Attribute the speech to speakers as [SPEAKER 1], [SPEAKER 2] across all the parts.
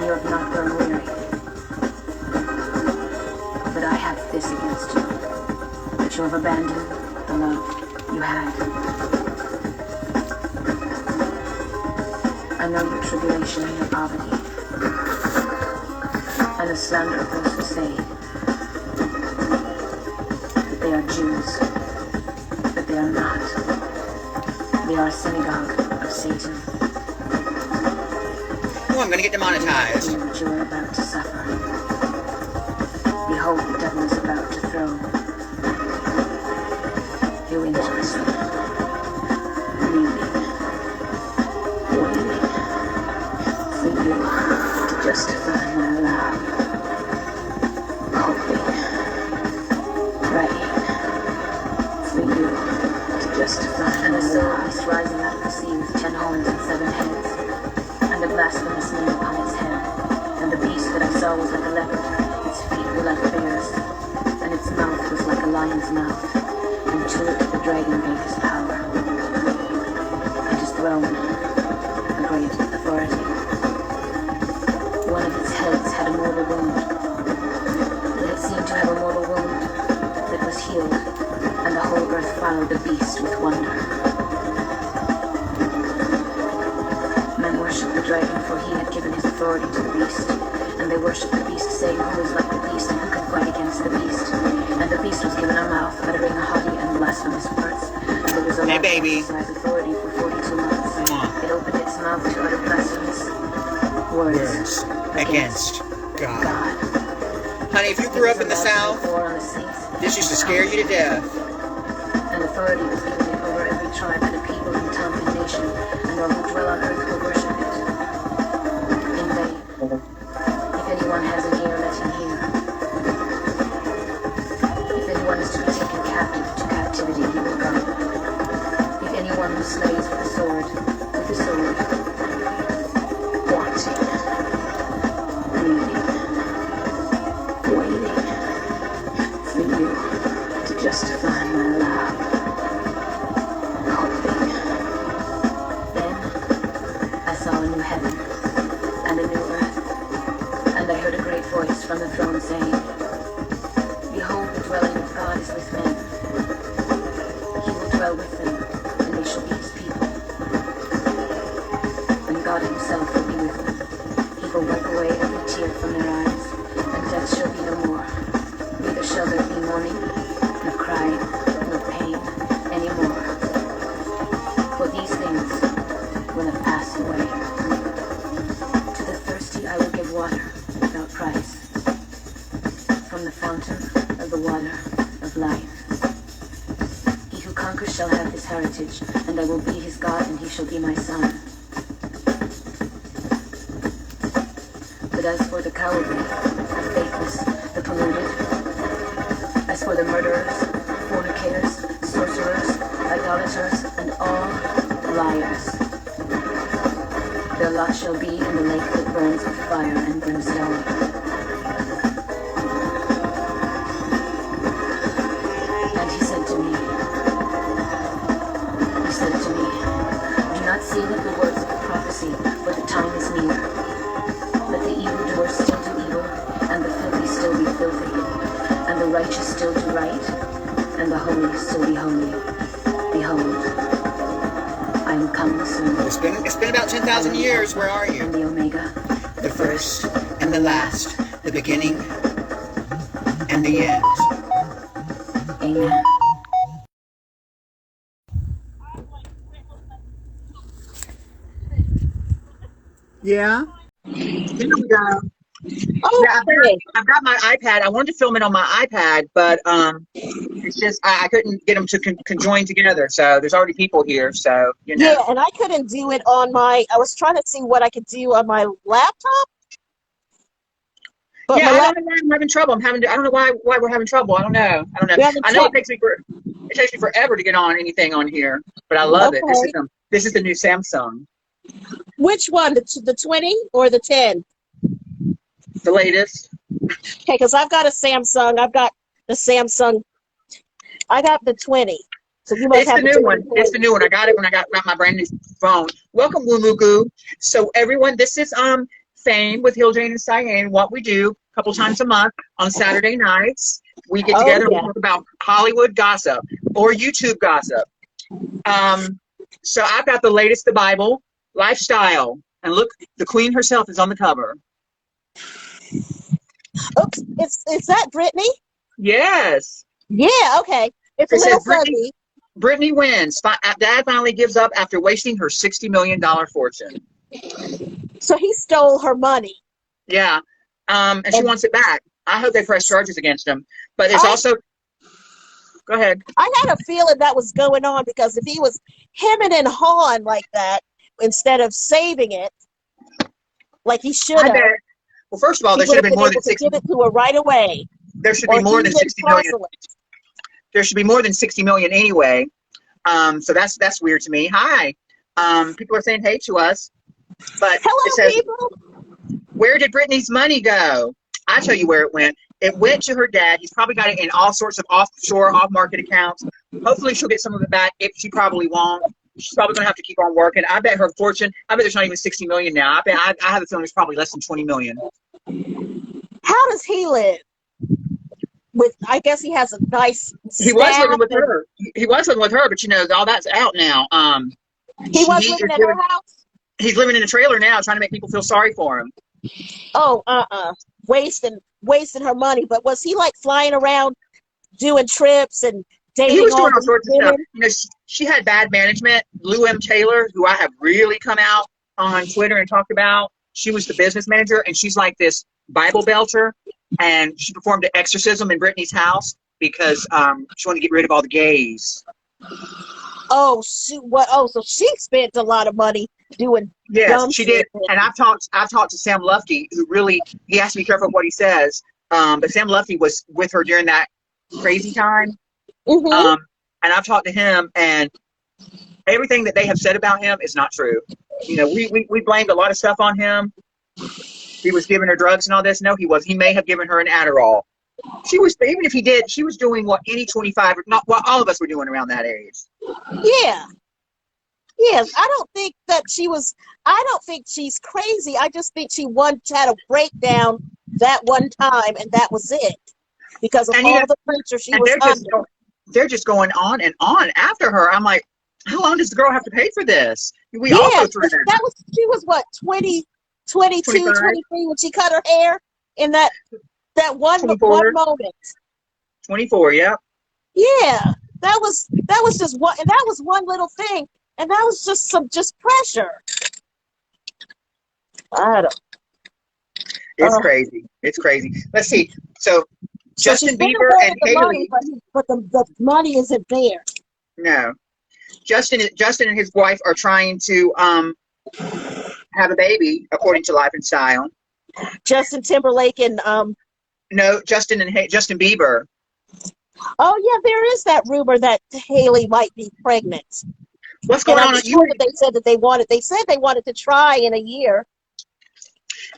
[SPEAKER 1] and you have not grown weary. But I have this against you, that you have abandoned the love you had. I know your tribulation and your poverty, and the slander of those who say that they are Jews, but they are not. They are a synagogue of Satan.
[SPEAKER 2] Oh, I'm gonna get demonetized.
[SPEAKER 1] That you are about to suffer. Behold, the devil is about to throw you into a sleep, bleeding, waiting for you to justify my love, hoping, praying for you to justify. And I saw a beast rising out of the sea with 10 horns and 7 heads, and a blasphemous name upon its head. And the beast that I saw was like a leopard, its feet were like bears, and its mouth was like a lion's mouth. And to it the dragon gave his power, and his throne, a great authority. One of its heads had a mortal wound. It had seemed to have a mortal wound that was healed, and the whole earth followed the beast with wonder. Men worshipped the dragon, for he had given his authority to the beast. And they worshipped the beast, saying, who is like the beast, and who can fight against the beast? And the beast was given a mouth, uttering haughty and blasphemous words. And there was a
[SPEAKER 2] hey, baby.
[SPEAKER 1] authority for 42 months. It opened its mouth to utter blasphemous words
[SPEAKER 2] against God. Honey, if you grew up in the South, this used to scare you to death.
[SPEAKER 1] And authority was given it over every tribe and a people and tongue and nation, and all who dwell on earth will worship it. In vain. If anyone has an ear, let him hear. If anyone is to be taken captive to captivity, he will go. If anyone who slays with the sword, wanting, bleeding, waiting for you to justify my love, hoping. Then I saw a new heaven and a new earth, and I heard a great voice from the throne saying, behold, the dwelling of God is with men. He will dwell with them, and they shall be his people. And God himself will be with them. He will wipe away every tear from their eyes, and death shall be no more. Neither shall there be mourning, nor crying, nor pain any more. For these things will have passed away. To the thirsty I will give water without price, from the fountain of the water of life. He who conquers shall have his heritage, and I will be his God, and he shall be my son. But as for the cowardly, the faithless, the polluted, as for the murderers, fornicators, sorcerers, idolaters, and all liars, their lot shall be in the lake that burns with fire and brimstone. And he said to me, do not seal up the words of the prophecy, for the time is near. Let the evildoer still do evil, and the filthy still be filthy, and the righteous still do right, and the holy still be holy. Behold, I am coming soon.
[SPEAKER 2] It's been about 10,000 years. Where are you?
[SPEAKER 1] And the Omega,
[SPEAKER 2] the first and the last, the beginning and the end.
[SPEAKER 1] Amen.
[SPEAKER 2] Yeah. Here we go.
[SPEAKER 3] Oh,
[SPEAKER 2] Yeah, I've got my iPad. I wanted to film it on my iPad, but it's just I couldn't get them to conjoin together. So there's already people here. So you know.
[SPEAKER 3] yeah, and I couldn't do it on my. I was trying to see what I could do on my laptop. But
[SPEAKER 2] yeah, I don't know why I'm having trouble. I don't know why we're having trouble. I don't know. I know it takes me forever to get on anything on here, but I love it. This is the new Samsung.
[SPEAKER 3] Which one? The 20 or the 10?
[SPEAKER 2] The latest.
[SPEAKER 3] Okay, because I've got a Samsung. I've got the Samsung. I got the 20. So you must have
[SPEAKER 2] the new one. It's the new one. I got it when I got my brand new phone. Welcome, Woo Moo Goo. So everyone, this is Fame with Hilljayne and Cyane. What we do a couple times a month on Saturday nights, we get together and we talk about Hollywood gossip or YouTube gossip. So I've got the latest, the Bible, lifestyle, and look, the Queen herself is on the cover.
[SPEAKER 3] Oops, is that Britney?
[SPEAKER 2] Yes.
[SPEAKER 3] Yeah, okay. It's a little fuzzy.
[SPEAKER 2] Britney wins. Dad finally gives up after wasting her $60 million fortune.
[SPEAKER 3] So he stole her money.
[SPEAKER 2] Yeah. And she wants it back. I hope they press charges against him. But it's also... Go ahead. I
[SPEAKER 3] had a feeling that was going on because if he was hemming and hawing like that, instead of saving it, like he should have...
[SPEAKER 2] Well, first of all, there should have been more than 60
[SPEAKER 3] million. Give it to her right away.
[SPEAKER 2] There should be more than 60 million. There should be more than 60 million anyway. So that's weird to me. Hi. People are saying hey to us. But
[SPEAKER 3] hello,
[SPEAKER 2] it says,
[SPEAKER 3] people.
[SPEAKER 2] Where did Britney's money go? I tell you where it went. It went to her dad. He's probably got it in all sorts of offshore, off-market accounts. Hopefully she'll get some of it back. If she probably won't. She's probably going to have to keep on working. I bet her fortune, I bet there's not even 60 million now. I have a feeling it's probably less than 20 million.
[SPEAKER 3] How does he live? I guess he has a nice
[SPEAKER 2] He was living with her. He was living with her, but you know, all that's out now.
[SPEAKER 3] He was living at her house?
[SPEAKER 2] He's living in a trailer now, trying to make people feel sorry for him.
[SPEAKER 3] Oh, wasting her money. But was he like flying around doing trips and dating?
[SPEAKER 2] He was doing all sorts of stuff. You know, she had bad management. Lou M. Taylor, who I have really come out on Twitter and talked about, she was the business manager, and she's like this Bible belter, and she performed an exorcism in Britney's house because she wanted to get rid of all the gays.
[SPEAKER 3] Oh, so she spent a lot of money doing.
[SPEAKER 2] Yes, she did. And I've talked to Sam Lufty, who really, he has to be careful of what he says. But Sam Lufty was with her during that crazy time.
[SPEAKER 3] Mm-hmm.
[SPEAKER 2] And I've talked to him, and everything that they have said about him is not true. You know, we blamed a lot of stuff on him. He was giving her drugs and all this. No, he was. He may have given her an Adderall. She was, even if he did, she was doing what any 25, not what all of us were doing around that age.
[SPEAKER 3] Yeah. Yes, I don't think she's crazy. I just think she once had a breakdown that one time, and that was it. Because of all the pressure she was under.
[SPEAKER 2] They're just going on and on after her. I'm like, how long does the girl have to pay for this? We all go through that.
[SPEAKER 3] She was what, 22, 23 when she cut her hair in that one moment.
[SPEAKER 2] 24, yeah.
[SPEAKER 3] Yeah, that was just one, and that was one little thing, and that was just pressure. I don't.
[SPEAKER 2] It's crazy. It's crazy. Let's see. So Justin Bieber and Haley,
[SPEAKER 3] but the money isn't there.
[SPEAKER 2] No, Justin and his wife are trying to have a baby, according to Life and Style.
[SPEAKER 3] Justin Timberlake and
[SPEAKER 2] no, Justin Bieber.
[SPEAKER 3] Oh yeah, there is that rumor that Haley might be pregnant.
[SPEAKER 2] What's going on?
[SPEAKER 3] They said they wanted to try in a year.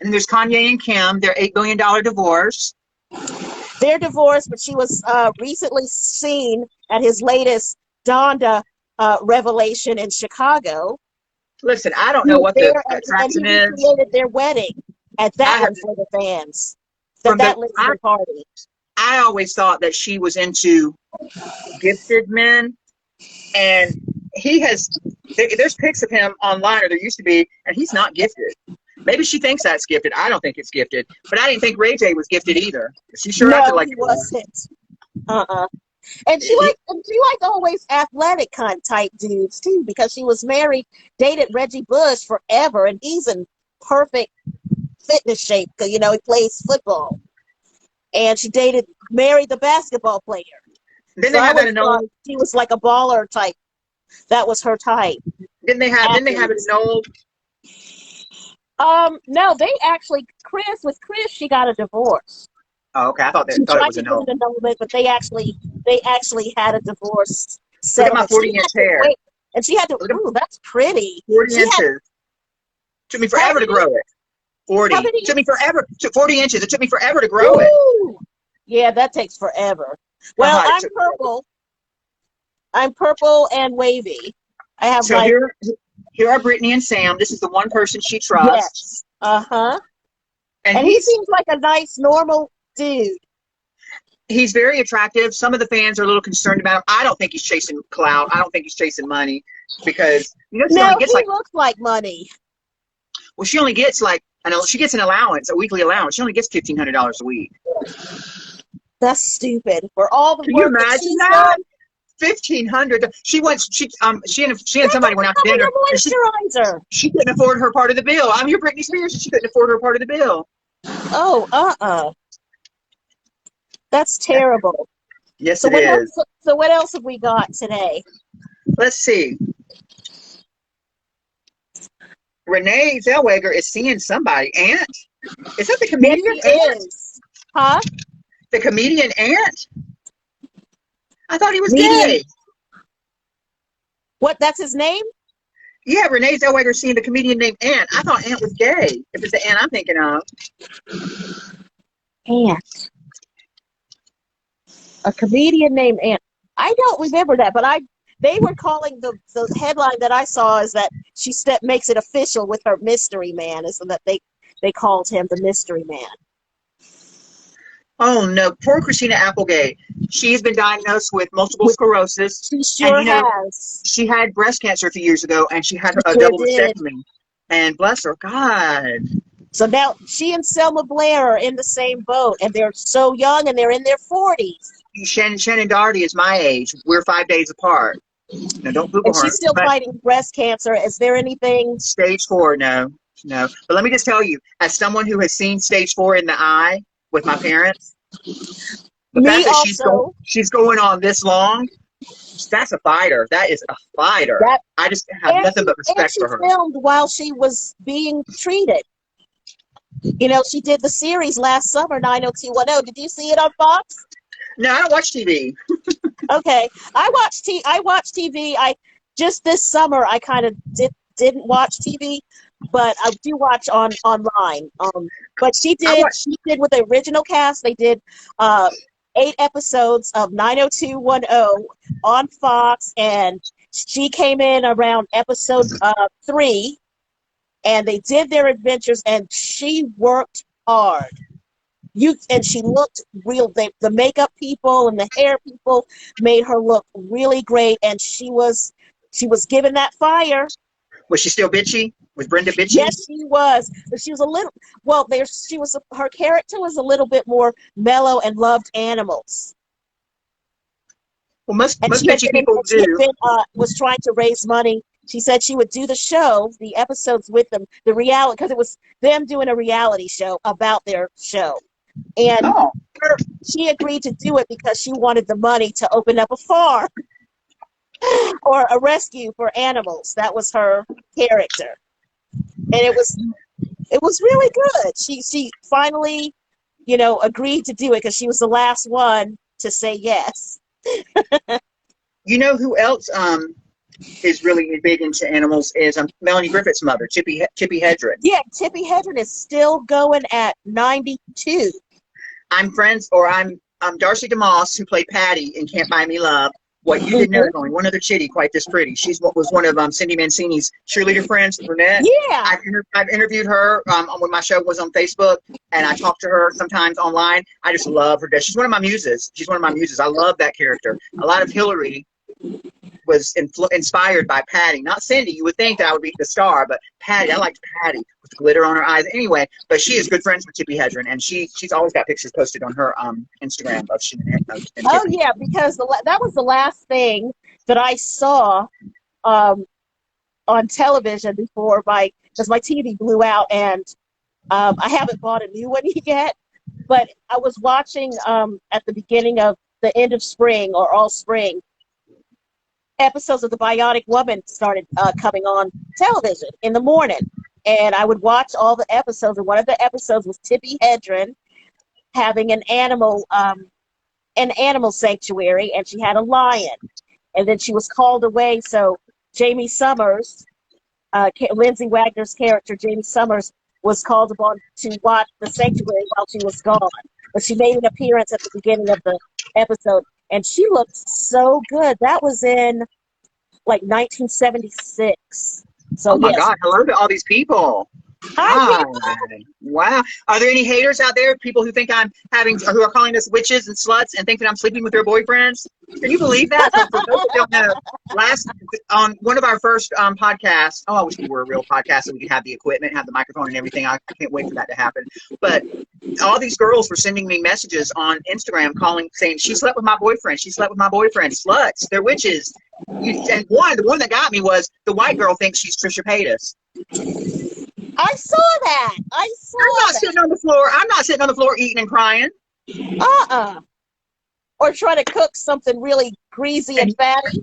[SPEAKER 2] And there's Kanye and Kim. Their $8 billion divorce.
[SPEAKER 3] They're divorced, but she was recently seen at his latest Donda revelation in Chicago.
[SPEAKER 2] Listen, I don't know what the attraction is.
[SPEAKER 3] And he recreated their wedding at that one for the fans. That listening party.
[SPEAKER 2] I always thought that she was into gifted men, and there's pics of him online, or there used to be, and he's not gifted. Maybe she thinks that's gifted. I don't think it's gifted, but I didn't think Ray J was gifted either. She sure acted like
[SPEAKER 3] he wasn't. And she liked always athletic type dudes too, because she was dated Reggie Bush forever, and he's in perfect fitness shape because he plays football. And she married the basketball player.
[SPEAKER 2] Didn't they have an old?
[SPEAKER 3] She was like a baller type. That was her type.
[SPEAKER 2] Didn't they have an old?
[SPEAKER 3] No, they actually with Chris, she got a divorce.
[SPEAKER 2] Oh, okay. I thought it was an old.
[SPEAKER 3] But they actually had a divorce.
[SPEAKER 2] Look at my 40-inch hair.
[SPEAKER 3] And she had to. Ooh, that's pretty.
[SPEAKER 2] 40 inches. Took me forever to grow it. 40. It took me forever. 40 inches. It took me forever to grow it.
[SPEAKER 3] Yeah, that takes forever. Well, I'm purple. I'm purple and wavy. I have
[SPEAKER 2] here are Britney and Sam. This is the one person she trusts.
[SPEAKER 3] Yes. And he seems like a nice, normal dude.
[SPEAKER 2] He's very attractive. Some of the fans are a little concerned about him. I don't think he's chasing clout. I don't think he's chasing money because she only gets
[SPEAKER 3] looks like money.
[SPEAKER 2] Well, she only gets she gets an allowance, a weekly allowance. She only gets $1,500 a week.
[SPEAKER 3] That's stupid. For all the
[SPEAKER 2] Can
[SPEAKER 3] work
[SPEAKER 2] you imagine
[SPEAKER 3] she's
[SPEAKER 2] that?
[SPEAKER 3] done.
[SPEAKER 2] $1,500. She and somebody went out to dinner.
[SPEAKER 3] Moisturizer.
[SPEAKER 2] She couldn't afford her part of the bill. I'm your Britney Spears, and she couldn't afford her part of the bill.
[SPEAKER 3] Oh, that's terrible.
[SPEAKER 2] Yes, it is.
[SPEAKER 3] So what else have we got today?
[SPEAKER 2] Let's see. Renee Zellweger is seeing somebody. Ant? Is that the comedian?
[SPEAKER 3] Yes, is. Huh?
[SPEAKER 2] The comedian Ant? I thought he was gay.
[SPEAKER 3] What? That's his name?
[SPEAKER 2] Yeah, Renee Zellweger seeing the comedian named Ant. I thought Ant was gay. If it's the Ant I'm thinking of.
[SPEAKER 3] Ant. A comedian named Ant. I don't remember that, but they were calling the headline that I saw is that she makes it official with her mystery man, is that they called him the mystery man.
[SPEAKER 2] Oh no, poor Christina Applegate. She's been diagnosed with multiple sclerosis.
[SPEAKER 3] She sure has.
[SPEAKER 2] She had breast cancer a few years ago, and she had a double mastectomy. And bless her, God.
[SPEAKER 3] So now she and Selma Blair are in the same boat, and they're so young, and they're in their 40s.
[SPEAKER 2] Shannon Doherty is my age. We're 5 days apart. No, don't Google her.
[SPEAKER 3] And she's still fighting breast cancer. Is there anything?
[SPEAKER 2] Stage 4, no. But let me just tell you, as someone who has seen stage 4 in the eye with my parents, the fact that she's going on this long, that's a fighter. That is a fighter. I just have nothing but respect for her.
[SPEAKER 3] She filmed while she was being treated. You know, she did the series last summer, 90210. Did you see it on Fox?
[SPEAKER 2] No, I don't watch TV.
[SPEAKER 3] Okay, I watch TV. Just this summer I kind of didn't watch TV, but I do watch online. But she did with the original cast. They did 8 episodes of 90210 on Fox, and she came in around episode 3, and they did their adventures, and she worked hard. And she looked real. The makeup people and the hair people made her look really great, and she was given that fire.
[SPEAKER 2] Was she still bitchy? Was Brenda bitchy?
[SPEAKER 3] Yes, she was. But she was a little. Well, her character was a little bit more mellow and loved animals.
[SPEAKER 2] Well, most bitchy people do.
[SPEAKER 3] Was trying to raise money. She said she would do the episodes with them, the reality, because it was them doing a reality show about their show. And she agreed to do it because she wanted the money to open up a farm or a rescue for animals. That was her character. And it was really good. She finally, agreed to do it because she was the last one to say yes.
[SPEAKER 2] You know who else is really big into animals is Melanie Griffith's mother, Tippi Hedren.
[SPEAKER 3] Yeah, Tippi Hedren is still going at 92.
[SPEAKER 2] I'm Darcy DeMoss, who played Patty in Can't Buy Me Love. What you didn't know is only one other chitty quite this pretty. She's was one of Cindy Mancini's cheerleader friends, Brunette.
[SPEAKER 3] Yeah.
[SPEAKER 2] I've interviewed her when my show was on Facebook, and I talked to her sometimes online. I just love her. She's one of my muses. I love that character. A lot of Hillary was inspired by Patty, not Cindy. You would think that I would be the star, but Patty. I liked Patty with the glitter on her eyes. Anyway, but she is good friends with Tippi Hedren, and she's always got pictures posted on her Instagram of she.
[SPEAKER 3] Oh yeah, because that was the last thing that I saw on television before because my TV blew out, and I haven't bought a new one yet. But I was watching at the beginning of the end of spring or all spring. Episodes of The Bionic Woman started coming on television in the morning, and I would watch all the episodes. And one of the episodes was Tippi Hedren having an animal sanctuary, and she had a lion, and then she was called away. So Jamie Summers, Lindsay Wagner's character, Jamie Summers, was called upon to watch the sanctuary while she was gone. But she made an appearance at the beginning of the episode. And she looked so good. That was in, 1976. So,
[SPEAKER 2] oh, my God. Hello to all these people.
[SPEAKER 3] Hi,
[SPEAKER 2] God. Wow. Are there any haters out there? People who think who are calling us witches and sluts and think that I'm sleeping with their boyfriends? Can you believe that? So for those that don't know, on one of our first podcasts, I wish we were a real podcast so we could have the equipment, have the microphone and everything. I can't wait for that to happen. But all these girls were sending me messages on Instagram saying, she slept with my boyfriend. She slept with my boyfriend. Sluts. They're witches. And the one that got me was the white girl thinks she's Trisha Paytas.
[SPEAKER 3] I saw that. I'm
[SPEAKER 2] not sitting on the floor. I'm not sitting on the floor eating and crying.
[SPEAKER 3] Or try to cook something really greasy and fatty.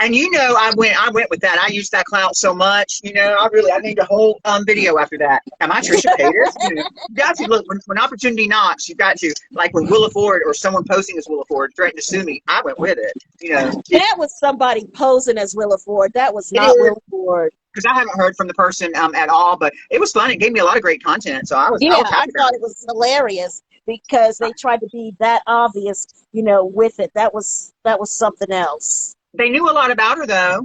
[SPEAKER 2] And I went with that. I used that clout so much. I made a whole video after that. Am I Trisha Paytas? You got to look when opportunity knocks. You've got to, like when Willa Ford or someone posting as Willa Ford threatened to sue me. I went with it.
[SPEAKER 3] That was somebody posing as Willa Ford. That was not Willa Ford.
[SPEAKER 2] Because I haven't heard from the person at all, but it was fun. It gave me a lot of great content. So I
[SPEAKER 3] thought it was hilarious because they tried to be that obvious, with it. That was something else.
[SPEAKER 2] They knew a lot about her, though.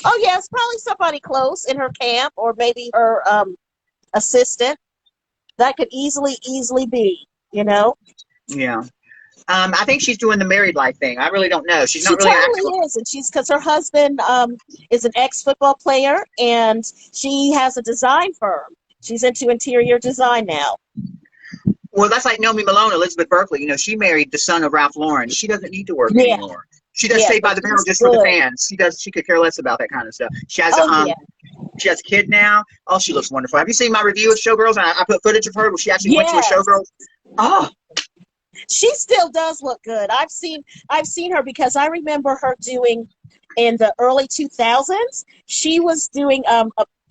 [SPEAKER 3] Oh, yeah, it's probably somebody close in her camp or maybe her assistant. That could easily be,
[SPEAKER 2] Yeah. I think she's doing the married life thing. I really don't know. She
[SPEAKER 3] totally is, and because her husband is an ex-football player, and she has a design firm. She's into interior design now.
[SPEAKER 2] Well, that's like Naomi Malone, Elizabeth Berkley. She married the son of Ralph Lauren. She doesn't need to work anymore. She does Saved by the Bell just for the fans. She could care less about that kind of stuff. She has she has a kid now. Oh, she looks wonderful. Have you seen my review of Showgirls? And I put footage of her where she actually went to a Showgirls. Oh,
[SPEAKER 3] she still does look good. I've seen her because I remember her doing in the early 2000s. She was doing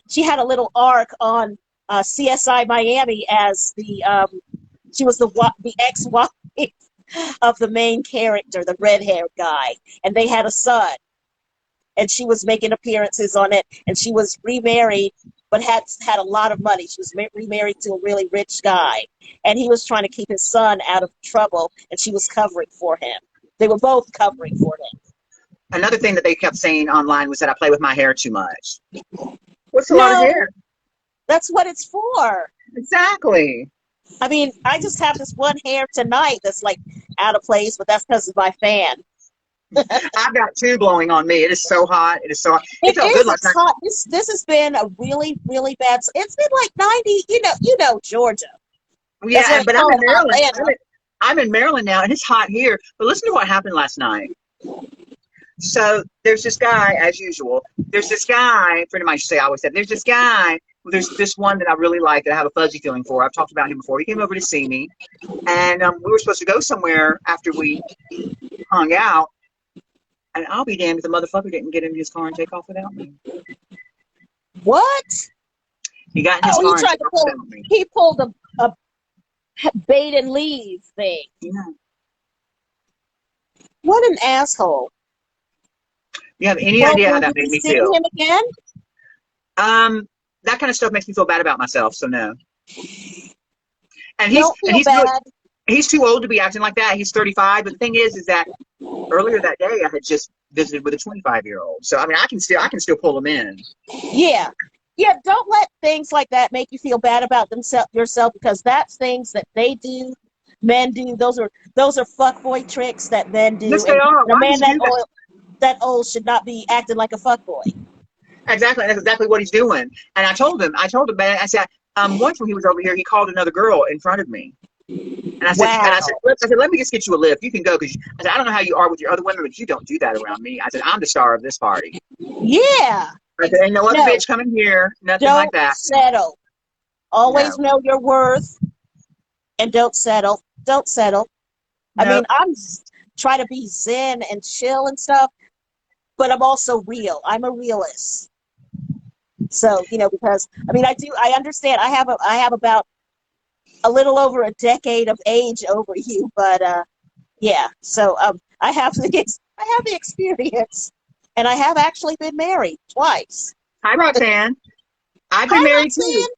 [SPEAKER 3] she had a little arc on CSI Miami as she was the ex-wife of the main character, the red-haired guy, and they had a son. And she was making appearances on it, and she was remarried, but had a lot of money. She was remarried to a really rich guy, and he was trying to keep his son out of trouble, and she was covering for him. They were both covering for him.
[SPEAKER 2] Another thing that they kept saying online was that I play with my hair too much. What's a lot of hair?
[SPEAKER 3] That's what it's for.
[SPEAKER 2] Exactly.
[SPEAKER 3] I mean, I just have this one hair tonight that's like out of place, but that's because of my fan.
[SPEAKER 2] I've got two blowing on me. It is so hot. It is so hot.
[SPEAKER 3] It felt good last night. Hot. This has been a really, really bad. It's been like 90. You know, Georgia.
[SPEAKER 2] Yeah, but I'm in Maryland. I'm in Maryland now, and it's hot here. But listen to what happened last night. So there's this guy, as usual. There's this guy. A friend of mine should say. I always said there's this guy. There's this one that I really like that I have a fuzzy feeling for. I've talked about him before. He came over to see me, and we were supposed to go somewhere after we hung out. And I'll be damned if the motherfucker didn't get into his car and take off without me.
[SPEAKER 3] What?
[SPEAKER 2] He got in his car and took off without me.
[SPEAKER 3] He pulled a bait and leave thing.
[SPEAKER 2] Yeah.
[SPEAKER 3] What an asshole.
[SPEAKER 2] You have any idea how that made me feel?
[SPEAKER 3] Him again?
[SPEAKER 2] That kind of stuff makes me feel bad about myself, so no. And he's too old to be acting like that. He's 35, but the thing is that earlier that day I had just visited with a 25-year-old. So I mean, I can still pull him in.
[SPEAKER 3] Yeah. Don't let things like that make you feel bad about yourself, because that's things that they do, men do. Those are fuckboy tricks that men do.
[SPEAKER 2] Yes, they are.
[SPEAKER 3] A man that old should not be acting like a fuckboy.
[SPEAKER 2] Exactly. That's exactly what he's doing. And I told him, man, I said, once when he was over here, he called another girl in front of me. And I said, let me just get you a lift. You can go, because I said, I don't know how you are with your other women, but you don't do that around me. I said, I'm the star of this party.
[SPEAKER 3] Yeah.
[SPEAKER 2] I said, ain't no other bitch coming here. Nothing like that.
[SPEAKER 3] Don't settle. Always know your worth, and don't settle. Don't settle. Nope. I mean, I'm trying to be zen and chill and stuff, but I'm also real. I'm a realist. So, because I mean, I understand. I have about a little over a decade of age over you, but yeah. So I have the experience, and I have actually been married twice.
[SPEAKER 2] Hi, Roxanne. I've been married too.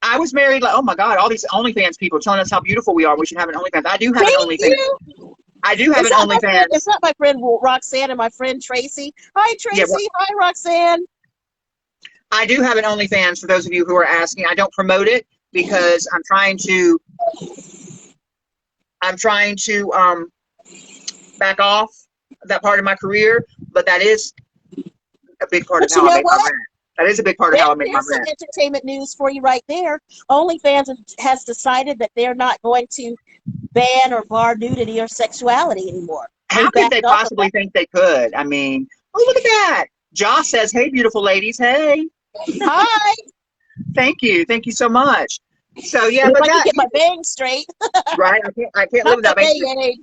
[SPEAKER 2] I was married. Like, oh my God, all these OnlyFans people telling us how beautiful we are. We should have an OnlyFans. I do have an OnlyFans. I do have an OnlyFans.
[SPEAKER 3] It's not my friend Roxanne and my friend Tracy. Hi, Tracy.
[SPEAKER 2] Yeah,
[SPEAKER 3] Hi, Roxanne.
[SPEAKER 2] I do have an OnlyFans for those of you who are asking. I don't promote it because I'm trying to back off that part of my career, but that is a big part of
[SPEAKER 3] But you
[SPEAKER 2] how I
[SPEAKER 3] know
[SPEAKER 2] make my
[SPEAKER 3] what?
[SPEAKER 2] rent. That is a big part of how I make my
[SPEAKER 3] There's some
[SPEAKER 2] rent.
[SPEAKER 3] entertainment news for you right there. OnlyFans has decided that they're not going to ban or bar nudity or sexuality anymore. They
[SPEAKER 2] How could
[SPEAKER 3] backed
[SPEAKER 2] they
[SPEAKER 3] off of
[SPEAKER 2] possibly
[SPEAKER 3] that.
[SPEAKER 2] think they could? I mean, oh, look at that. Josh says, hey, beautiful ladies. Hey,
[SPEAKER 3] Hi.
[SPEAKER 2] thank you. Thank you so much. So, yeah,
[SPEAKER 3] If
[SPEAKER 2] but
[SPEAKER 3] I can
[SPEAKER 2] that,
[SPEAKER 3] get my bangs straight.
[SPEAKER 2] right? I can't live
[SPEAKER 3] Not
[SPEAKER 2] without
[SPEAKER 3] that
[SPEAKER 2] being.
[SPEAKER 3] they ain't.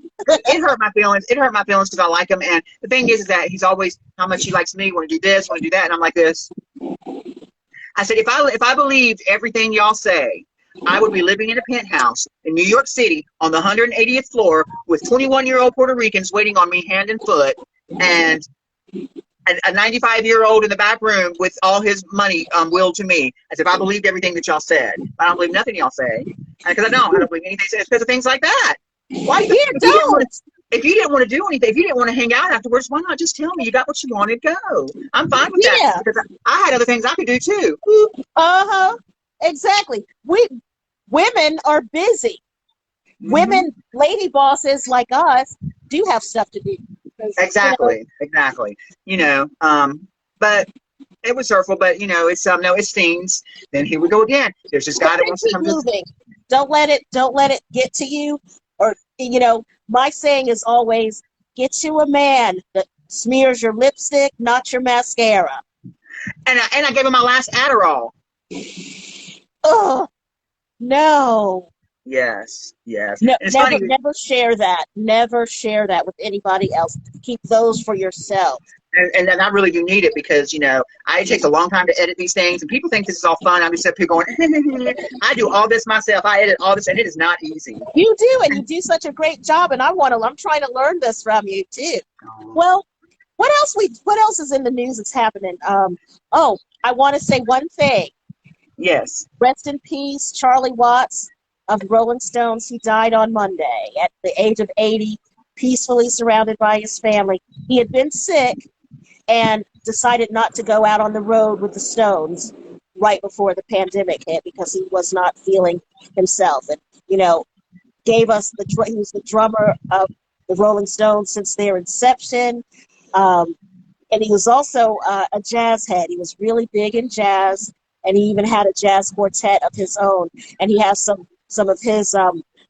[SPEAKER 2] It hurt my feelings. It hurt my feelings because I like him. And the thing is that he's always how much he likes me. Want to do this, want to do that, and I'm like this. I said, if I believed everything y'all say, I would be living in a penthouse in New York City on the 180th floor with 21-year-old Puerto Ricans waiting on me hand and foot, and a 95-year-old in the back room with all his money willed to me. As if I believed everything that y'all said. I don't believe nothing y'all say, because I don't believe anything. It's because of things like that. Why?
[SPEAKER 3] Yeah, don't.
[SPEAKER 2] If you didn't want to do anything, if you didn't want to hang out afterwards, why not just tell me you got what you wanted? Go. I'm fine with that
[SPEAKER 3] Yeah.
[SPEAKER 2] because I had other things I could do too.
[SPEAKER 3] Uh-huh. Exactly. Women are busy.
[SPEAKER 2] Mm-hmm.
[SPEAKER 3] Women, lady bosses like us, do have stuff to do.
[SPEAKER 2] Exactly. But it was hurtful. But it's no, it stings. Then here we go again. There's this guy that wants to
[SPEAKER 3] Keep
[SPEAKER 2] come to.
[SPEAKER 3] moving. Don't let it get to you. Or my saying is always, get you a man that smears your lipstick, not your mascara.
[SPEAKER 2] And I gave him my last Adderall.
[SPEAKER 3] Oh no.
[SPEAKER 2] Yes.
[SPEAKER 3] No,
[SPEAKER 2] And it's
[SPEAKER 3] never,
[SPEAKER 2] funny.
[SPEAKER 3] never share that. Never share that with anybody else. Keep those for yourself.
[SPEAKER 2] And I really do need it because, it takes a long time to edit these things. And people think this is all fun. I'm just up here going, I do all this myself. I edit all this, and it is not easy.
[SPEAKER 3] You do, and you do such a great job. And I'm trying to learn this from you too. Well, what else is in the news that's happening? I want to say one thing.
[SPEAKER 2] Yes.
[SPEAKER 3] Rest in peace, Charlie Watts of Rolling Stones. He died on Monday at the age of 80, peacefully surrounded by his family. He had been sick and decided not to go out on the road with the Stones right before the pandemic hit because he was not feeling himself. And, he was the drummer of the Rolling Stones since their inception. And he was also a jazz head. He was really big in jazz, and he even had a jazz quartet of his own. And he has some of his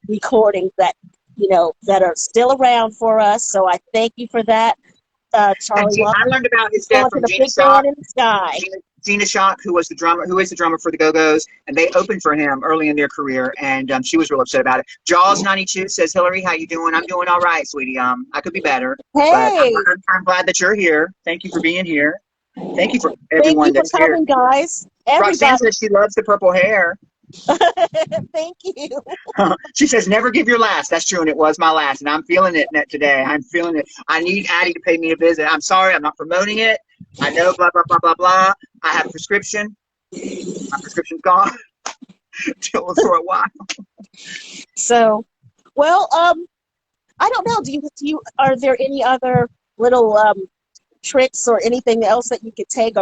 [SPEAKER 3] recordings that are still around for us. So I thank you for that, Charlie Watts.
[SPEAKER 2] I learned about his death from
[SPEAKER 3] the
[SPEAKER 2] Gina
[SPEAKER 3] big band in the sky.
[SPEAKER 2] Gina Shock, who is the drummer for the Go-Go's, and they opened for him early in their career, and she was real upset about it. Jaws 92 says, Hillary, how you doing? I'm doing all right, sweetie. I could be better,
[SPEAKER 3] Hey,
[SPEAKER 2] but I'm glad that you're here. Thank you for being here. Thank you for everyone that's here.
[SPEAKER 3] Thank you for coming, guys.
[SPEAKER 2] Roxanne says she loves the purple hair.
[SPEAKER 3] Thank you.
[SPEAKER 2] She says, never give your last. That's true, and it was my last, and I'm feeling it today. I'm feeling it. I need Addie to pay me a visit. I'm sorry, I'm not promoting it. I know, blah, blah, blah, blah, blah. I have a prescription. My prescription's gone for a while.
[SPEAKER 3] So, well, I don't know. Are there any other little tricks or anything else that you could take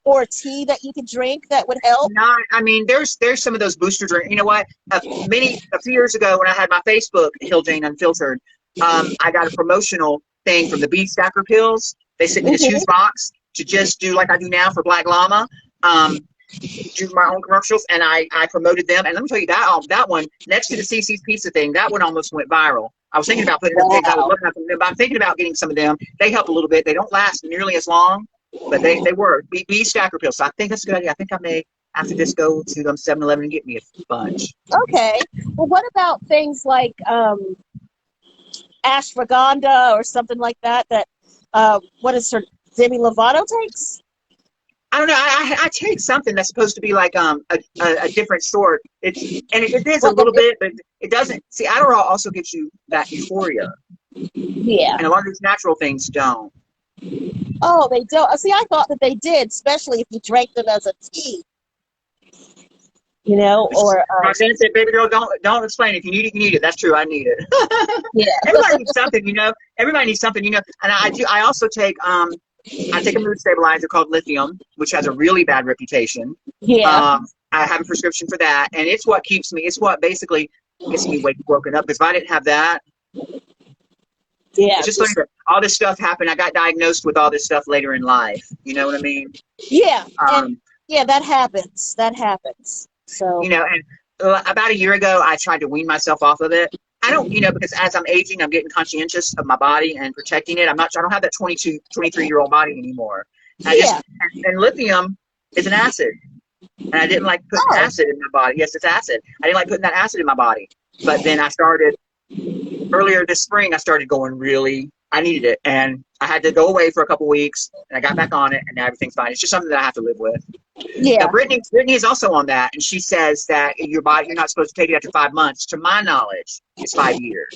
[SPEAKER 3] or tea that you could drink that would help?
[SPEAKER 2] No, I mean, there's some of those booster drinks. You know what? A few years ago when I had my Facebook, Hilljayne Unfiltered, I got a promotional thing from the Bee Stacker pills. They sent me this huge box to just do like I do now for Black Llama, do my own commercials, and I promoted them. And let me tell you, that one, next to the CC's Pizza thing, that one almost went viral. I was thinking about putting them things. I would love to have them, but I'm thinking about getting some of them. They help a little bit. They don't last nearly as long, but they work. Bee Stacker pills. So I think that's a good idea. I think I may, after this, go to 7-Eleven and get me a bunch.
[SPEAKER 3] Okay. Well, what about things like ashwagandha or something like that? What is her Demi Lovato takes?
[SPEAKER 2] I don't know. I take something that's supposed to be like a different sort. It is a little bit, but it doesn't. See, Adderall also gives you that euphoria.
[SPEAKER 3] Yeah.
[SPEAKER 2] And a lot of these natural things don't.
[SPEAKER 3] Oh, they don't. See, I thought that they did, especially if you drank them as a tea. Or
[SPEAKER 2] Roxanne said, "Baby girl, don't explain. If you need it, you need it." That's true. I need it.
[SPEAKER 3] Yeah.
[SPEAKER 2] Everybody needs something, Everybody needs something, And I also take I take a mood stabilizer called lithium, which has a really bad reputation.
[SPEAKER 3] Yeah.
[SPEAKER 2] I have a prescription for that, and it's what keeps me. It's what basically gets me woken up. Because if I didn't have that,
[SPEAKER 3] Yeah.
[SPEAKER 2] it's just funny that all this stuff happened. I got diagnosed with all this stuff later in life. You know what I mean?
[SPEAKER 3] Yeah. And yeah, that happens. That happens. So.
[SPEAKER 2] You know, and about a year ago, I tried to wean myself off of it. I don't, you know, because as I'm aging, I'm getting conscientious of my body and protecting it. I don't have that 23-year-old body anymore. And lithium is an acid. And I didn't like putting acid in my body. Yes, it's acid. I didn't like putting that acid in my body. But then earlier this spring, I started going I needed it. And I had to go away for a couple weeks, and I got back on it, and now everything's fine. It's just something that I have to live with.
[SPEAKER 3] Yeah.
[SPEAKER 2] Now, Britney is also on that, and she says that your body, you're not supposed to take it after 5 months. To my knowledge, it's 5 years.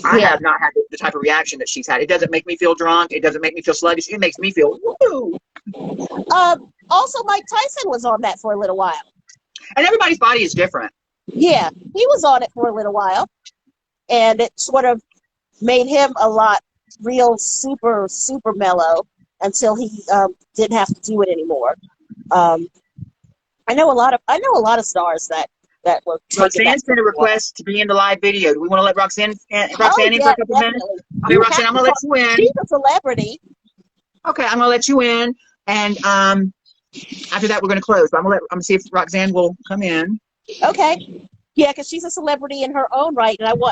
[SPEAKER 2] I have not had the type of reaction that she's had. It doesn't make me feel drunk. It doesn't make me feel sluggish. It makes me feel woo.
[SPEAKER 3] Also, Mike Tyson was on that for a little while.
[SPEAKER 2] And everybody's body is different.
[SPEAKER 3] Yeah, he was on it for a little while, and it sort of made him super mellow until he didn't have to do it anymore. I know a lot of stars that were.
[SPEAKER 2] Roxanne sent a request to be in the live video. Do we want to let Roxanne in for a couple minutes? Okay, Roxanne, I'm gonna let you in.
[SPEAKER 3] She's a celebrity.
[SPEAKER 2] Okay, I'm gonna let you in, and after that we're gonna close. But I'm gonna see if Roxanne will come in.
[SPEAKER 3] Okay. Yeah, because she's a celebrity in her own right, and hello.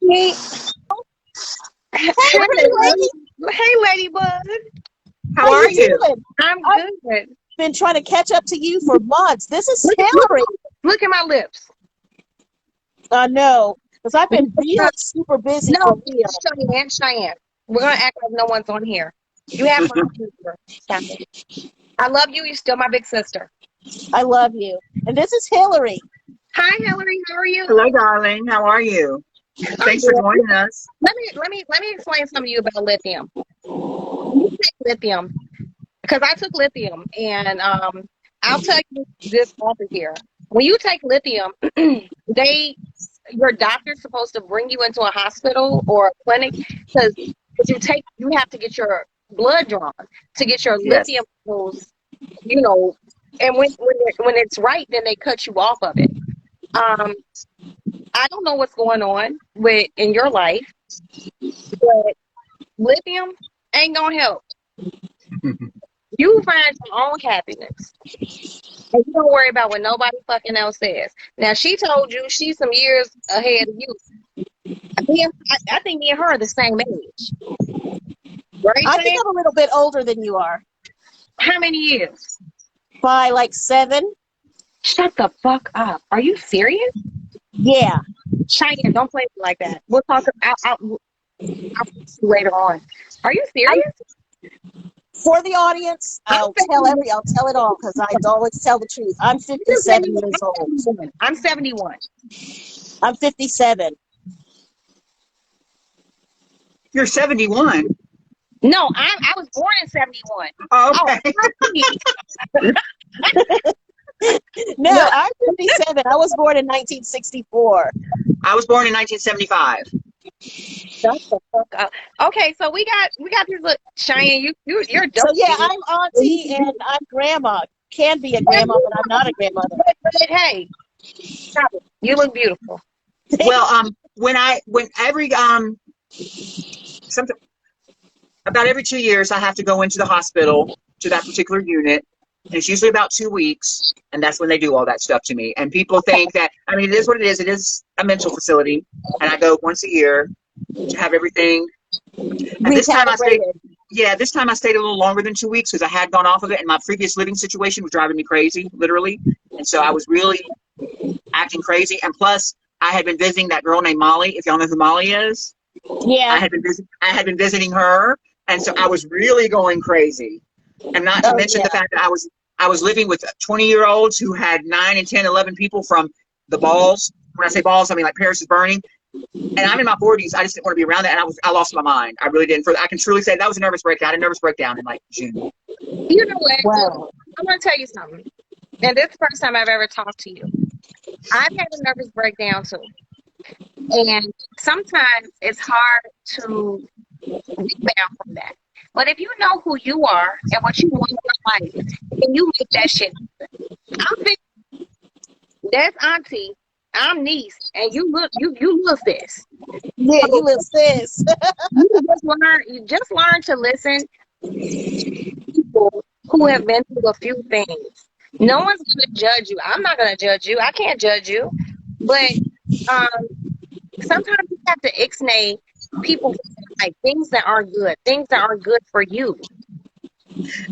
[SPEAKER 4] Hey,
[SPEAKER 3] Lady.
[SPEAKER 4] Hey, Ladybug.
[SPEAKER 2] How are you?
[SPEAKER 3] Doing?
[SPEAKER 4] I'm good.
[SPEAKER 3] I've been trying to catch up to you for months. This is Hillary.
[SPEAKER 4] Look at my lips.
[SPEAKER 3] I know, because I've been really super busy.
[SPEAKER 4] No, Cheyenne. We're going to act like no one's on here. You have my sister. Stop it. I love you. You're still my big sister.
[SPEAKER 3] I love you. And this is Hillary.
[SPEAKER 4] Hi, Hillary. How are you?
[SPEAKER 2] Hello, darling. How are you? Thanks for joining us.
[SPEAKER 4] Let me explain something to you about lithium. You take lithium, because I took lithium, and I'll tell you this author here. When you take lithium, your doctor's supposed to bring you into a hospital or a clinic, because you have to get your blood drawn to get your lithium levels, you know, and when it's right, then they cut you off of it. I don't know what's going on in your life, but lithium ain't gonna help. You find your own happiness, and you don't worry about what nobody fucking else says. Now, she told you she's some years ahead of you. I think me and her are the same age. Right?
[SPEAKER 3] I think I'm a little bit older than you are.
[SPEAKER 4] How many years?
[SPEAKER 3] By like 7.
[SPEAKER 4] Shut the fuck up. Are you serious?
[SPEAKER 3] Yeah.
[SPEAKER 4] Cheyenne, don't play like that. We'll talk. I'll later on. Are you serious?
[SPEAKER 3] For the audience, I'll tell it all, because I always tell the truth. I'm 57 years old.
[SPEAKER 4] I'm 71.
[SPEAKER 3] I'm 57.
[SPEAKER 2] You're 71.
[SPEAKER 4] No, I was born in 71.
[SPEAKER 2] Oh, okay.
[SPEAKER 3] No, I'm 57. I was born in 1964.
[SPEAKER 2] I was born in 1975.
[SPEAKER 4] Shut the fuck up. Okay, so we got these. Look, Cheyenne, you're dope.
[SPEAKER 3] So yeah, I'm auntie and I'm grandma. Can be a grandma, but I'm not a grandmother.
[SPEAKER 4] But hey, stop it. You look beautiful.
[SPEAKER 2] Well, about every 2 years, I have to go into the hospital to that particular unit. And it's usually about 2 weeks, and that's when they do all that stuff to me. And people think that, I mean, it is what it is. It is a mental facility, and I go once a year to have everything. And this time I stayed a little longer than 2 weeks because I had gone off of it, and my previous living situation was driving me crazy, literally. And so I was really acting crazy. And plus, I had been visiting that girl named Molly, if y'all know who Molly is.
[SPEAKER 3] Yeah.
[SPEAKER 2] I had been visiting her, and so I was really going crazy. And not to mention the fact that I was living with 20-year-olds who had 9 and 10, 11 people from the balls. When I say balls, I mean like Paris is Burning. And I'm in my 40s. I just didn't want to be around that, and I lost my mind. I really didn't. I can truly say that was a nervous breakdown. I had a nervous breakdown in like June.
[SPEAKER 4] You know what?
[SPEAKER 3] Wow.
[SPEAKER 4] I'm going to tell you something. And this is the first time I've ever talked to you. I've had a nervous breakdown too. And sometimes it's hard to rebound from that. But if you know who you are and what you want in your life, then you make that shit. I'm big, that's auntie, I'm niece, and you look this.
[SPEAKER 3] Yeah, you little sis.
[SPEAKER 4] You just learn to listen to people who have been through a few things. No one's gonna judge you. I'm not gonna judge you. I can't judge you. But um, sometimes you have to ixnay people like things that aren't good, things that aren't good for you.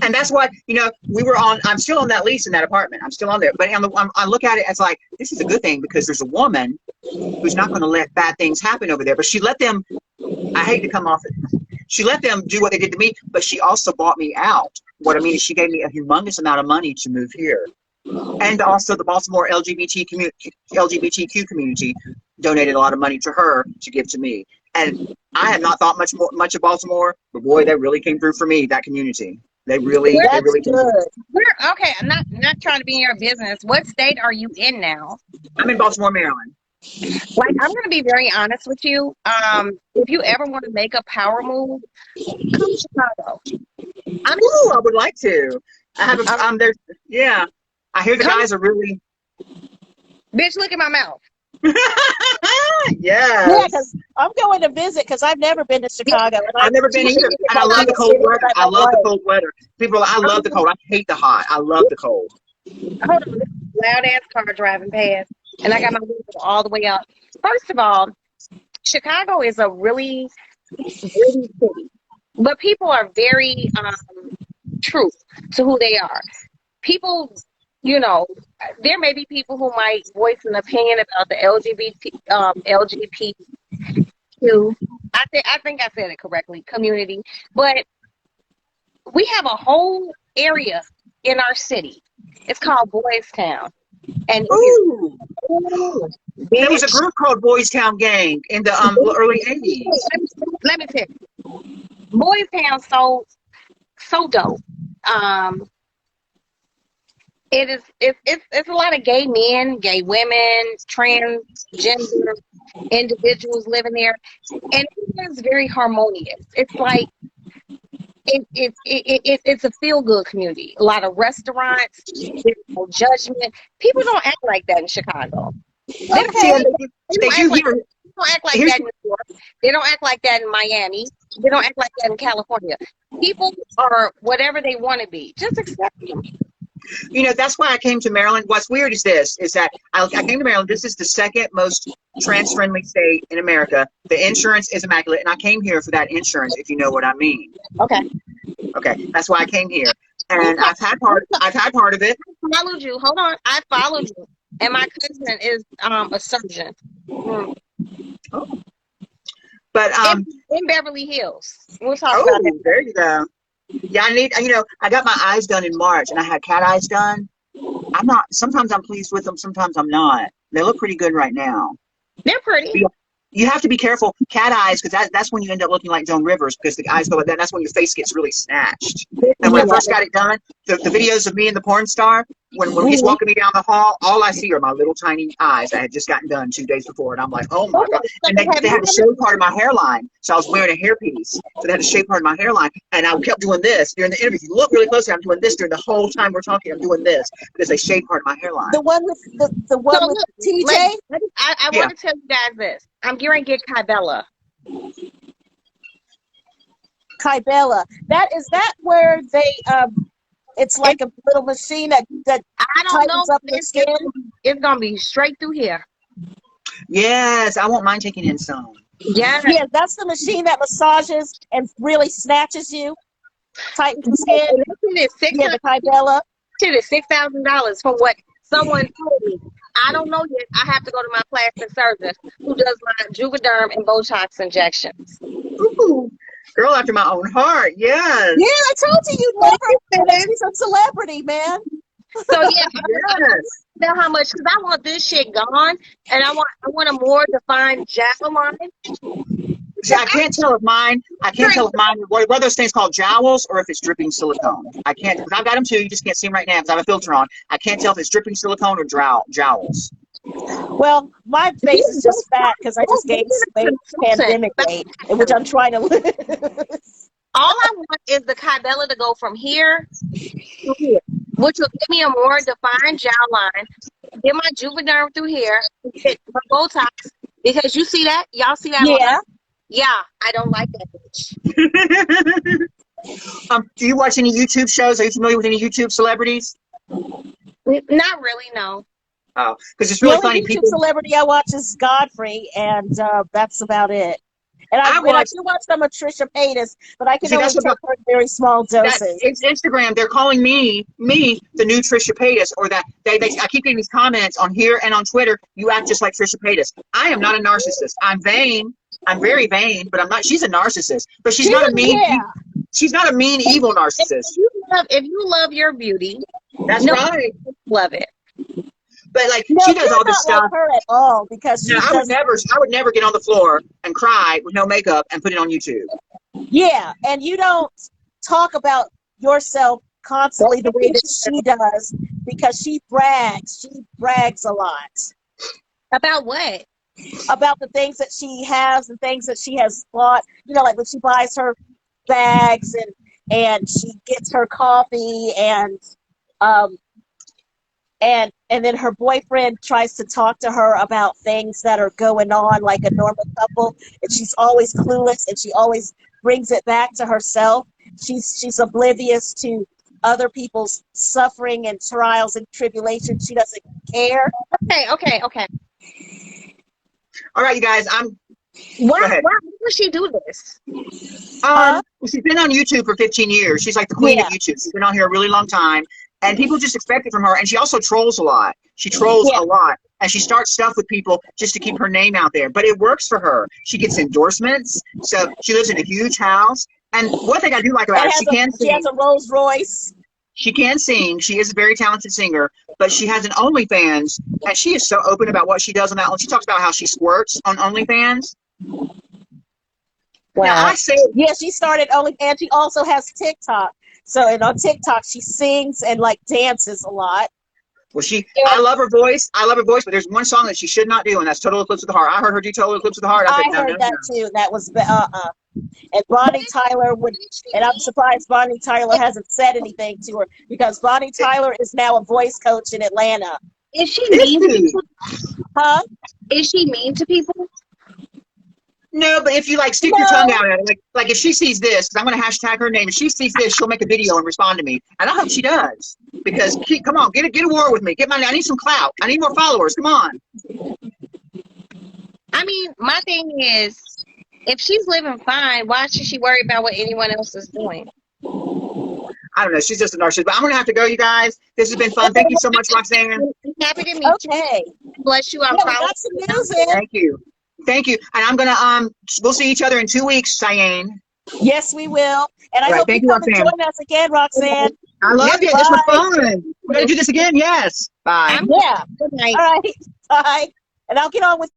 [SPEAKER 2] And that's why, I'm still on that lease in that apartment. I'm still on there. But I look at it as like, this is a good thing because there's a woman who's not going to let bad things happen over there. But she let them, I hate to come off it, she let them do what they did to me, but she also bought me out. What I mean is she gave me a humongous amount of money to move here. And also the Baltimore LGBTQ community donated a lot of money to her to give to me. And I had not thought much of Baltimore, but boy, they really came through for me, that community. They really
[SPEAKER 3] Good.
[SPEAKER 4] Okay, I'm not trying to be in your business. What state are you in now?
[SPEAKER 2] I'm in Baltimore, Maryland.
[SPEAKER 4] Like, I'm going to be very honest with you. If you ever want to make a power move, come to Chicago.
[SPEAKER 2] I would like to. I have yeah. I hear the guys are really.
[SPEAKER 4] Bitch, look at my mouth.
[SPEAKER 2] Yes.
[SPEAKER 3] Yeah, because I'm going to visit because I've never been to Chicago. And
[SPEAKER 2] I've never been either. And I love the cold weather. I love the cold weather. People, I love the cold. I hate the hot. I love the cold.
[SPEAKER 4] Hold on, loud ass car driving past, and I got my window all the way up. First of all, Chicago is a really pretty city, but people are very true to who they are. People, there may be people who might voice an opinion about the LGBTQ. I think I said it correctly, community, but we have a whole area in our city. It's called Boys Town. And
[SPEAKER 2] there was a group called Boys Town Gang in the early 80s.
[SPEAKER 4] Let me tell you. Boys Town so dope. It's a lot of gay men, gay women, transgender individuals living there, and it's very harmonious. It's like it's a feel-good community. A lot of restaurants, there's no judgment. People don't act like that in Chicago. They don't act like that in New York. They don't act like that in Miami. They don't act like that in California. People are whatever they want to be. Just accept them.
[SPEAKER 2] That's why I came to Maryland. What's weird is that I came to Maryland. This is the second most trans-friendly state in America. The insurance is immaculate, and I came here for that insurance, if you know what I mean. Okay, that's why I came here, and I've had part of it.
[SPEAKER 4] I followed you. Hold on, I followed you, and my cousin is a surgeon.
[SPEAKER 2] Oh. But
[SPEAKER 4] in Beverly Hills. We'll talk about that.
[SPEAKER 2] There you go. Yeah, I got my eyes done in March, and I had cat eyes done. Sometimes I'm pleased with them, sometimes I'm not. They look pretty good right now.
[SPEAKER 4] They're pretty.
[SPEAKER 2] You have to be careful, cat eyes, because that's when you end up looking like Joan Rivers, because the eyes go like that. That's when your face gets really snatched. And when I first got it done, the videos of me and the porn star, when he's walking me down the hall, all I see are my little tiny eyes that had just gotten done 2 days before, and I'm like, oh my God. And they had to shave part of my hairline, so I was wearing a hairpiece, so they had to shave part of my hairline, and I kept doing this during the interview. If you look really closely, I'm doing this during the whole time we're talking. I'm doing this because they shaved part of my hairline.
[SPEAKER 3] The one with with TJ.
[SPEAKER 4] I want to tell you guys this. I'm getting to get Kybella.
[SPEAKER 3] Kybella. Is that where they it's like a little machine that
[SPEAKER 4] I don't know
[SPEAKER 3] tightens up the skin?
[SPEAKER 4] It's gonna be straight through here.
[SPEAKER 2] Yes, I won't mind taking in some.
[SPEAKER 4] Yeah,
[SPEAKER 3] that's the machine that massages and really snatches you, tightens the skin. The Kybella.
[SPEAKER 4] It is $6,000 for what someone told me. I don't know yet. I have to go to my plastic surgeon who does my Juvederm and Botox injections.
[SPEAKER 2] Ooh, girl after my own heart. Yes.
[SPEAKER 3] Yeah, I told you you'd never. She's a celebrity, man.
[SPEAKER 4] So yeah, I know how much, because I want this shit gone, and I want a more defined jawline.
[SPEAKER 2] See, I can't tell if mine, what are those things called, jowls, or if it's dripping silicone. I can't, because I've got them too. You just can't see them right now because I have a filter on. I can't tell if it's dripping silicone or jowls.
[SPEAKER 3] Well, my face is just fat because I just gained weight pandemic weight, which I'm trying to lose.
[SPEAKER 4] All I want is the Kybella to go from here to here, which will give me a more defined jawline. Get my Juvederm through here, get my Botox, because you see that? Y'all see that?
[SPEAKER 3] Yeah.
[SPEAKER 4] Yeah, I don't like that bitch.
[SPEAKER 2] Do you watch any YouTube shows? Are you familiar with any YouTube celebrities?
[SPEAKER 4] Not really, no.
[SPEAKER 2] Oh, because it's really
[SPEAKER 3] The
[SPEAKER 2] funny.
[SPEAKER 3] only YouTube celebrity I watch is Godfrey, and that's about it. And I do watch some of Trisha Paytas, but I can only take her in very small doses.
[SPEAKER 2] It's Instagram. They're calling me the new Trisha Paytas, or that I keep getting these comments on here and on Twitter. You act just like Trisha Paytas. I am not a narcissist. I'm vain. I'm very vain, but I'm not. She's a narcissist, but she's not a mean. Yeah. She's not a mean, evil narcissist.
[SPEAKER 4] If you love your beauty,
[SPEAKER 2] that's right.
[SPEAKER 4] Love it.
[SPEAKER 2] But like she does all this stuff.
[SPEAKER 3] Like her at all, because
[SPEAKER 2] I would never get on the floor and cry with no makeup and put it on YouTube.
[SPEAKER 3] Yeah, and you don't talk about yourself constantly the way that she does, because she brags. She brags a lot.
[SPEAKER 4] About what?
[SPEAKER 3] About the things that she has and things that she has bought. You know, like when she buys her bags and she gets her coffee and then her boyfriend tries to talk to her about things that are going on like a normal couple, and she's always clueless, and she always brings it back to herself. She's oblivious to other people's suffering and trials and tribulations. She doesn't care.
[SPEAKER 4] Okay.
[SPEAKER 2] All right, you guys.
[SPEAKER 4] Why does she do this?
[SPEAKER 2] She's been on YouTube for 15 years. She's like the queen of YouTube. She's been on here a really long time. And people just expect it from her. And she also trolls a lot. She trolls a lot. And she starts stuff with people just to keep her name out there. But it works for her. She gets endorsements. So she lives in a huge house. And one thing I do like about her, she has
[SPEAKER 3] a Rolls Royce.
[SPEAKER 2] She can sing. She is a very talented singer. But she has an OnlyFans. And she is so open about what she does on that one. She talks about how she squirts on OnlyFans.
[SPEAKER 3] Wow.
[SPEAKER 2] Now,
[SPEAKER 3] she started and she also has TikTok. So, and on TikTok, she sings and like dances a lot.
[SPEAKER 2] Well, I love her voice. But there's one song that she should not do, and that's Total Eclipse of the Heart. I heard her do Total Eclipse of the Heart.
[SPEAKER 3] I heard that too. That was And Bonnie Tyler and I'm surprised Bonnie Tyler hasn't said anything to her, because Bonnie Tyler is now a voice coach in Atlanta.
[SPEAKER 4] Is she mean to people?
[SPEAKER 3] Huh?
[SPEAKER 4] Is she mean to people?
[SPEAKER 2] No, but if you like stick your tongue out at it, like if she sees this, because I'm going to hashtag her name. If she sees this, she'll make a video and respond to me, and I hope she does. Because come on, get a war with me. I need some clout. I need more followers. Come on.
[SPEAKER 4] I mean, my thing is, if she's living fine, why should she worry about what anyone else is doing?
[SPEAKER 2] I don't know. She's just a narcissist. But I'm going to have to go, you guys. This has been fun. Thank you so much, Roxanne.
[SPEAKER 4] I'm happy to meet you. Bless you. I'm proud.
[SPEAKER 2] Thank you. Thank you. And I'm going to, we'll see each other in 2 weeks, Cyane.
[SPEAKER 3] Yes, we will. And I hope you come and join us again, Roxanne.
[SPEAKER 2] I love you. This was fun. We're going to do this again. Yes. Bye.
[SPEAKER 3] Yeah. Good night. All right. Bye. And I'll get on with